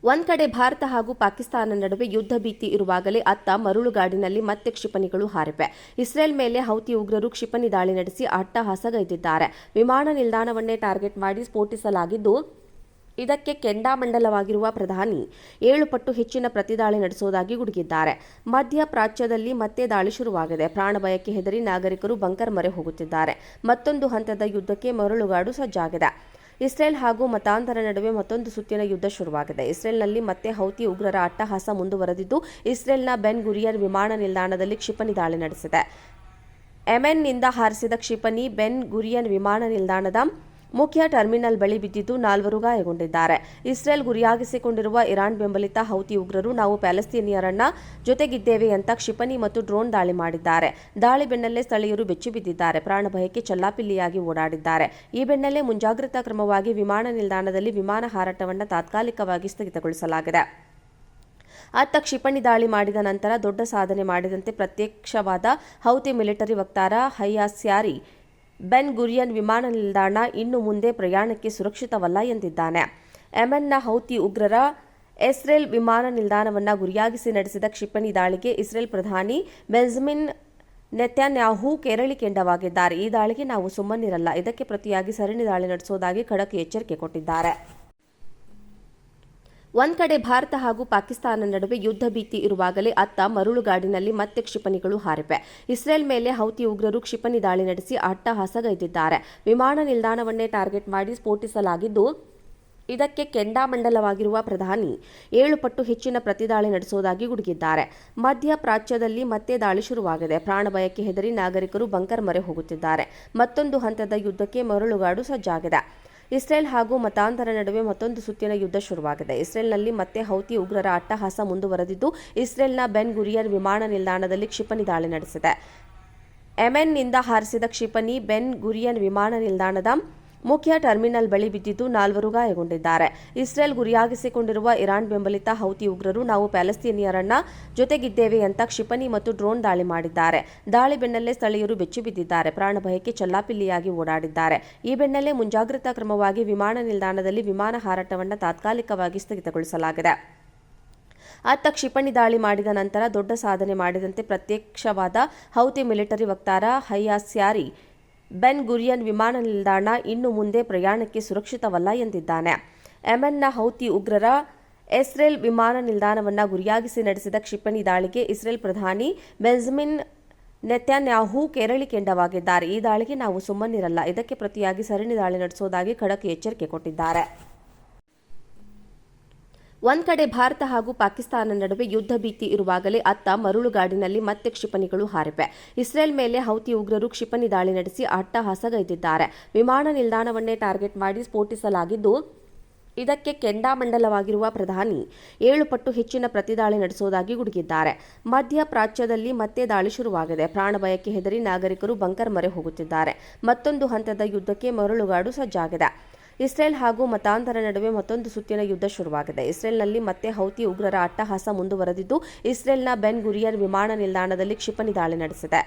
ಒಂದ್ ಕಡೆ ಭಾರತ ಹಾಗೂ ಪಾಕಿಸ್ತಾನ ನಡುವೆ ಯುದ್ಧ ಭೀತಿ ಇರುವಾಗಲೇ ಅತ್ತ ಮರಳುಗಾಡಿನಲ್ಲಿ ಮತ್ತೆ ಕ್ಷಿಪಣಿಗಳು ಹಾರಿವೆ. ಇಸ್ರೇಲ್ ಮೇಲೆ ಹೌತಿ ಉಗ್ರರು ಕ್ಷಿಪಣಿ ದಾಳಿ ನಡೆಸಿ ಅಟ್ಟಹಾಸಗೈದಿದ್ದಾರೆ. ವಿಮಾನ ನಿಲ್ದಾಣವನ್ನೇ ಟಾರ್ಗೆಟ್ ಮಾಡಿ ಸ್ಫೋಟಿಸಲಾಗಿದ್ದು, ಇದಕ್ಕೆ ಕೆಂಡಾಮಂಡಲವಾಗಿರುವ ಪ್ರಧಾನಿ 7 ಪಟ್ಟು ಹೆಚ್ಚಿನ ಪ್ರತಿದಾಳಿ ನಡೆಸುವುದಾಗಿ ಗುಡುಗಿದ್ದಾರೆ. ಮಧ್ಯ ಪ್ರಾಚ್ಯದಲ್ಲಿ ಮತ್ತೆ ದಾಳಿ ಶುರುವಾಗಿದೆ. ಪ್ರಾಣಭಯಕ್ಕೆ ಹೆದರಿ ನಾಗರಿಕರು ಬಂಕರ್ ಮೊರೆ ಹೋಗುತ್ತಿದ್ದಾರೆ. ಮತ್ತೊಂದು ಹಂತದ ಯುದ್ಧಕ್ಕೆ ಮರಳುಗಾಡು ಸಜ್ಜಾಗಿದೆ. ಇಸ್ರೇಲ್ ಹಾಗೂ ಮತಾಂತರ ನಡುವೆ ಮತ್ತೊಂದು ಸುತ್ತಿನ ಯುದ್ಧ ಶುರುವಾಗಿದೆ. ಇಸ್ರೇಲ್ನಲ್ಲಿ ಮತ್ತೆ ಹೌತಿ ಉಗ್ರರ ಅಟ್ಟಹಾಸ ಮುಂದುವರೆದಿದ್ದು, ಇಸ್ರೇಲ್ನ ಬೆನ್ ಗುರಿಯನ್ ವಿಮಾನ ನಿಲ್ದಾಣದಲ್ಲಿ ಕ್ಷಿಪಣಿ ದಾಳಿ ನಡೆಸಿದೆ. ಯೆಮೆನ್ನಿಂದ ಹಾರಿಸಿದ ಕ್ಷಿಪಣಿ ಬೆನ್ ಗುರಿಯನ್ ವಿಮಾನ ನಿಲ್ದಾಣದ ಮುಖ್ಯ ಟರ್ಮಿನಲ್ ಬಳಿ ಬಿದ್ದಿದ್ದು 4 ಗಾಯಗೊಂಡಿದ್ದಾರೆ. ಇಸ್ರೇಲ್ ಗುರಿಯಾಗಿಸಿಕೊಂಡಿರುವ ಇರಾನ್ ಬೆಂಬಲಿತ ಹೌತಿ ಉಗ್ರರು ನಾವು ಪ್ಯಾಲೆಸ್ತೀನಿಯರನ್ನ ಜೊತೆಗಿದ್ದೇವೆ ಅಂತ ಕ್ಷಿಪಣಿ ಮತ್ತು ಡ್ರೋನ್ ದಾಳಿ ಮಾಡಿದ್ದಾರೆ. ದಾಳಿ ಬೆನ್ನಲ್ಲೇ ಸ್ಥಳೀಯರು ಬೆಚ್ಚಿಬಿದ್ದಿದ್ದಾರೆ. ಪ್ರಾಣಭಯಕ್ಕೆ ಚೆಲ್ಲಾಪಿಲ್ಲಿಯಾಗಿ ಓಡಾಡಿದ್ದಾರೆ. ಈ ಬೆನ್ನಲ್ಲೇ ಮುಂಜಾಗ್ರತಾ ಕ್ರಮವಾಗಿ ವಿಮಾನ ನಿಲ್ದಾಣದಲ್ಲಿ ವಿಮಾನ ಹಾರಾಟವನ್ನು ತಾತ್ಕಾಲಿಕವಾಗಿ ಸ್ಥಗಿತಗೊಳಿಸಲಾಗಿದೆ. ಅತ್ತ ಕ್ಷಿಪಣಿ ದಾಳಿ ಮಾಡಿದ ನಂತರ ದೊಡ್ಡ ಸಾಧನೆ ಮಾಡಿದಂತೆ ಪ್ರತ್ಯಕ್ಷವಾದ ಹೌತಿ ಮಿಲಿಟರಿ ವಕ್ತಾರ ಹಯ್ಯಾ ಸ್ಯಾರಿ ಬೆನ್ ಗುರಿಯನ್ ವಿಮಾನ ನಿಲ್ದಾಣ ಇನ್ನು ಮುಂದೆ ಪ್ರಯಾಣಕ್ಕೆ ಸುರಕ್ಷಿತವಲ್ಲ ಎಂದಿದ್ದಾನೆ. ಯೆಮೆನ್ನ ಹೌತಿ ಉಗ್ರರ ಇಸ್ರೇಲ್ ವಿಮಾನ ನಿಲ್ದಾಣವನ್ನು ಗುರಿಯಾಗಿಸಿ ನಡೆಸಿದ ಕ್ಷಿಪಣಿ ದಾಳಿಗೆ ಇಸ್ರೇಲ್ ಪ್ರಧಾನಿ ಬೆಂಜಮಿನ್ ನೆತನ್ಯಾಹು ಕೇರಳಿ ಕೆಂಡವಾಗಿದ್ದಾರೆ. ಈ ದಾಳಿಗೆ ನಾವು ಸುಮ್ಮನಿರಲ್ಲ, ಇದಕ್ಕೆ ಪ್ರತಿಯಾಗಿ ಸರಣಿ ದಾಳಿ ನಡೆಸುವುದಾಗಿ ಖಡಕ್ ಎಚ್ಚರಿಕೆ ಕೊಟ್ಟಿದ್ದಾರೆ. ಒಂದ್ ಕಡೆ ಭಾರತ ಹಾಗೂ ಪಾಕಿಸ್ತಾನ ನಡುವೆ ಯುದ್ಧ ಭೀತಿ ಇರುವಾಗಲೇ ಅತ್ತ ಮರಳುಗಾಡಿನಲ್ಲಿ ಮತ್ತೆ ಕ್ಷಿಪಣಿಗಳು ಹಾರಿವೆ. ಇಸ್ರೇಲ್ ಮೇಲೆ ಹೌತಿ ಉಗ್ರರು ಕ್ಷಿಪಣಿ ದಾಳಿ ನಡೆಸಿ ಅಟ್ಟಹಾಸಗೈದಿದ್ದಾರೆ. ವಿಮಾನ ನಿಲ್ದಾಣವನ್ನೇ ಟಾರ್ಗೆಟ್ ಮಾಡಿ ಸ್ಫೋಟಿಸಲಾಗಿದ್ದು, ಇದಕ್ಕೆ ಕೆಂಡಾಮಂಡಲವಾಗಿರುವ ಪ್ರಧಾನಿ 7 ಪಟ್ಟು ಹೆಚ್ಚಿನ ಪ್ರತಿದಾಳಿ ನಡೆಸುವುದಾಗಿ ಗುಡುಗಿದ್ದಾರೆ. ಮಧ್ಯ ಪ್ರಾಚ್ಯದಲ್ಲಿ ಮತ್ತೆ ದಾಳಿ ಶುರುವಾಗಿದೆ. ಪ್ರಾಣಭಯಕ್ಕೆ ಹೆದರಿ ನಾಗರಿಕರು ಬಂಕರ್ ಮೊರೆ ಹೋಗುತ್ತಿದ್ದಾರೆ. ಮತ್ತೊಂದು ಹಂತದ ಯುದ್ಧಕ್ಕೆ ಮರಳುಗಾಡು ಸಜ್ಜಾಗಿದೆ. ಇಸ್ರೇಲ್ ಹಾಗೂ ಮತಾಂತರ ನಡುವೆ ಮತ್ತೊಂದು ಸುತ್ತಿನ ಯುದ್ಧ ಶುರುವಾಗಿದೆ. ಇಸ್ರೇಲ್ನಲ್ಲಿ ಮತ್ತೆ ಹೌತಿ ಉಗ್ರರ ಅಟ್ಟಹಾಸ ಮುಂದುವರೆದಿದ್ದು, ಇಸ್ರೇಲ್ನ ಬೆನ್ ಗುರಿಯನ್ ವಿಮಾನ ನಿಲ್ದಾಣದಲ್ಲಿ ಕ್ಷಿಪಣಿ ದಾಳಿ ನಡೆಸಿದೆ. ಯೆಮೆನ್ನಿಂದ ಹಾರಿಸಿದ ಕ್ಷಿಪಣಿ ಬೆನ್ ಗುರಿಯನ್ ವಿಮಾನ ನಿಲ್ದಾಣದ ಮುಖ್ಯ ಟರ್ಮಿನಲ್ ಬಳಿ ಬಿದ್ದಿದ್ದು 4 ಗಾಯಗೊಂಡಿದ್ದಾರೆ. ಇಸ್ರೇಲ್ ಗುರಿಯಾಗಿಸಿಕೊಂಡಿರುವ ಇರಾನ್ ಬೆಂಬಲಿತ ಹೌತಿ ಉಗ್ರರು ನಾವು ಪ್ಯಾಲೆಸ್ತೀನಿಯರನ್ನ ಜೊತೆಗಿದ್ದೇವೆ ಅಂತ ಕ್ಷಿಪಣಿ ಮತ್ತು ಡ್ರೋನ್ ದಾಳಿ ಮಾಡಿದ್ದಾರೆ. ದಾಳಿ ಬೆನ್ನಲ್ಲೇ ಸ್ಥಳೀಯರು ಬೆಚ್ಚಿಬಿದ್ದಿದ್ದಾರೆ. ಪ್ರಾಣಭಯಕ್ಕೆ ಚೆಲ್ಲಾಪಿಲ್ಲಿಯಾಗಿ ಓಡಾಡಿದ್ದಾರೆ. ಈ ಬೆನ್ನಲ್ಲೇ ಮುಂಜಾಗ್ರತಾ ಕ್ರಮವಾಗಿ ವಿಮಾನ ನಿಲ್ದಾಣದಲ್ಲಿ ವಿಮಾನ ಹಾರಾಟವನ್ನು ತಾತ್ಕಾಲಿಕವಾಗಿ ಸ್ಥಗಿತಗೊಳಿಸಲಾಗಿದೆ. ಅತ್ತ ಕ್ಷಿಪಣಿ ದಾಳಿ ಮಾಡಿದ ನಂತರ ದೊಡ್ಡ ಸಾಧನೆ ಮಾಡಿದಂತೆ ಪ್ರತ್ಯಕ್ಷವಾದ ಹೌತಿ ಮಿಲಿಟರಿ ವಕ್ತಾರ ಹಯ್ಯಾ ಸ್ಯಾರಿ ಬೆನ್ ಗುರಿಯನ್ ವಿಮಾನ ನಿಲ್ದಾಣ ಇನ್ನು ಮುಂದೆ ಪ್ರಯಾಣಕ್ಕೆ ಸುರಕ್ಷಿತವಲ್ಲ ಎಂದಿದ್ದಾನೆ. ಯೆಮೆನ್ನ ಹೌತಿ ಉಗ್ರರ ಇಸ್ರೇಲ್ ವಿಮಾನ ನಿಲ್ದಾಣವನ್ನು ಗುರಿಯಾಗಿಸಿ ನಡೆಸಿದ ಕ್ಷಿಪಣಿ ದಾಳಿಗೆ ಇಸ್ರೇಲ್ ಪ್ರಧಾನಿ ಬೆಂಜಮಿನ್ ನೆತನ್ಯಾಹು ಕೇರಳಿ ಕೆಂಡವಾಗಿದ್ದಾರೆ. ಈ ದಾಳಿಗೆ ನಾವು ಸುಮ್ಮನಿರಲ್ಲ, ಇದಕ್ಕೆ ಪ್ರತಿಯಾಗಿ ಸರಣಿ ದಾಳಿ ನಡೆಸುವುದಾಗಿ ಖಡಕ್ ಎಚ್ಚರಿಕೆ ಕೊಟ್ಟಿದ್ದಾರೆ. ಒಂದ್ ಕಡೆ ಭಾರತ ಹಾಗೂ ಪಾಕಿಸ್ತಾನ ನಡುವೆ ಯುದ್ಧ ಭೀತಿ ಇರುವಾಗಲೇ ಅತ್ತ ಮರಳುಗಾಡಿನಲ್ಲಿ ಮತ್ತೆ ಕ್ಷಿಪಣಿಗಳು ಹಾರಿವೆ. ಇಸ್ರೇಲ್ ಮೇಲೆ ಹೌತಿ ಉಗ್ರರು ಕ್ಷಿಪಣಿ ದಾಳಿ ನಡೆಸಿ ಅಟ್ಟಹಾಸಗೈದಿದ್ದಾರೆ. ವಿಮಾನ ನಿಲ್ದಾಣವನ್ನೇ ಟಾರ್ಗೆಟ್ ಮಾಡಿ ಸ್ಫೋಟಿಸಲಾಗಿದ್ದು, ಇದಕ್ಕೆ ಕೆಂಡಾಮಂಡಲವಾಗಿರುವ ಪ್ರಧಾನಿ 7 ಪಟ್ಟು ಹೆಚ್ಚಿನ ಪ್ರತಿದಾಳಿ ನಡೆಸುವುದಾಗಿ ಗುಡುಗಿದ್ದಾರೆ. ಮಧ್ಯ ಪ್ರಾಚ್ಯದಲ್ಲಿ ಮತ್ತೆ ದಾಳಿ ಶುರುವಾಗಿದೆ. ಪ್ರಾಣಭಯಕ್ಕೆ ಹೆದರಿ ನಾಗರಿಕರು ಬಂಕರ್ ಮೊರೆ ಹೋಗುತ್ತಿದ್ದಾರೆ. ಮತ್ತೊಂದು ಹಂತದ ಯುದ್ಧಕ್ಕೆ ಮರಳುಗಾಡು ಸಜ್ಜಾಗಿದೆ. ಇಸ್ರೇಲ್ ಹಾಗೂ ಮತಾಂತರ ನಡುವೆ ಮತ್ತೊಂದು ಸುತ್ತಿನ ಯುದ್ಧ ಶುರುವಾಗಿದೆ. ಇಸ್ರೇಲ್ನಲ್ಲಿ ಮತ್ತೆ ಹೌತಿ ಉಗ್ರರ ಅಟ್ಟಹಾಸ ಮುಂದುವರೆದಿದ್ದು, ಇಸ್ರೇಲ್ನ ಬೆನ್ ಗುರಿಯನ್ ವಿಮಾನ ನಿಲ್ದಾಣದಲ್ಲಿ ಕ್ಷಿಪಣಿ ದಾಳಿ ನಡೆಸಿದೆ.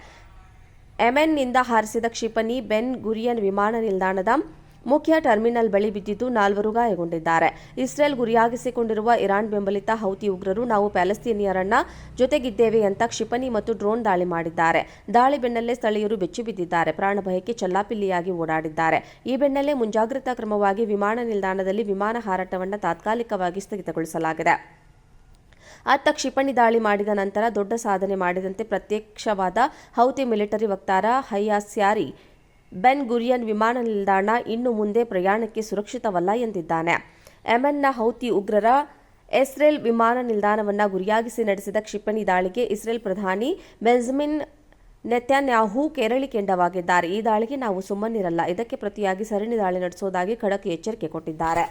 ಯೆಮೆನ್ನಿಂದ ಹಾರಿಸಿದ ಕ್ಷಿಪಣಿ ಬೆನ್ ಗುರಿಯನ್ ವಿಮಾನ ನಿಲ್ದಾಣದ ಮುಖ್ಯ ಟರ್ಮಿನಲ್ ಬಳಿ ಬಿದ್ದಿದ್ದು 4 ಗಾಯಗೊಂಡಿದ್ದಾರೆ. ಇಸ್ರೇಲ್ ಗುರಿಯಾಗಿಸಿಕೊಂಡಿರುವ ಇರಾನ್ ಬೆಂಬಲಿತ ಹೌತಿ ಉಗ್ರರು ನಾವು ಪ್ಯಾಲೆಸ್ತೀನಿಯರನ್ನ ಜೊತೆಗಿದ್ದೇವೆ ಅಂತ ಕ್ಷಿಪಣಿ ಮತ್ತು ಡ್ರೋನ್ ದಾಳಿ ಮಾಡಿದ್ದಾರೆ. ದಾಳಿ ಬೆನ್ನಲ್ಲೇ ಸ್ಥಳೀಯರು ಬೆಚ್ಚಿಬಿದ್ದಿದ್ದಾರೆ. ಪ್ರಾಣಭಯಕ್ಕೆ ಚೆಲ್ಲಾಪಿಲ್ಲಿಯಾಗಿ ಓಡಾಡಿದ್ದಾರೆ. ಈ ಬೆನ್ನಲ್ಲೇ ಮುಂಜಾಗ್ರತಾ ಕ್ರಮವಾಗಿ ವಿಮಾನ ನಿಲ್ದಾಣದಲ್ಲಿ ವಿಮಾನ ಹಾರಾಟವನ್ನು ತಾತ್ಕಾಲಿಕವಾಗಿ ಸ್ಥಗಿತಗೊಳಿಸಲಾಗಿದೆ. ಅತ್ತ ಕ್ಷಿಪಣಿ ದಾಳಿ ಮಾಡಿದ ನಂತರ ದೊಡ್ಡ ಸಾಧನೆ ಮಾಡಿದಂತೆ ಪ್ರತ್ಯಕ್ಷವಾದ ಹೌತಿ ಮಿಲಿಟರಿ ವಕ್ತಾರ ಹಯ್ಯಾ ಸ್ಯಾರಿ ಬೆನ್ ಗುರಿಯನ್ ವಿಮಾನ ನಿಲ್ದಾಣ ಇನ್ನು ಮುಂದೆ ಪ್ರಯಾಣಕ್ಕೆ ಸುರಕ್ಷಿತವಲ್ಲ ಎಂದಿದ್ದಾನೆ. ಯೆಮೆನ್ನ ಹೌತಿ ಉಗ್ರರ ಇಸ್ರೇಲ್ ವಿಮಾನ ನಿಲ್ದಾಣವನ್ನು ಗುರಿಯಾಗಿಸಿ ನಡೆಸಿದ ಕ್ಷಿಪಣಿ ದಾಳಿಗೆ ಇಸ್ರೇಲ್ ಪ್ರಧಾನಿ ಬೆಂಜಮಿನ್ ನೆತನ್ಯಾಹು ಕೇರಳಿ ಕೆಂಡವಾಗಿದ್ದಾರೆ. ಈ ದಾಳಿಗೆ ನಾವು ಸುಮ್ಮನಿರಲ್ಲ, ಇದಕ್ಕೆ ಪ್ರತಿಯಾಗಿ ಸರಣಿ ದಾಳಿ ನಡೆಸುವುದಾಗಿ ಖಡಕ್ ಎಚ್ಚರಿಕೆ ಕೊಟ್ಟಿದ್ದಾರೆ.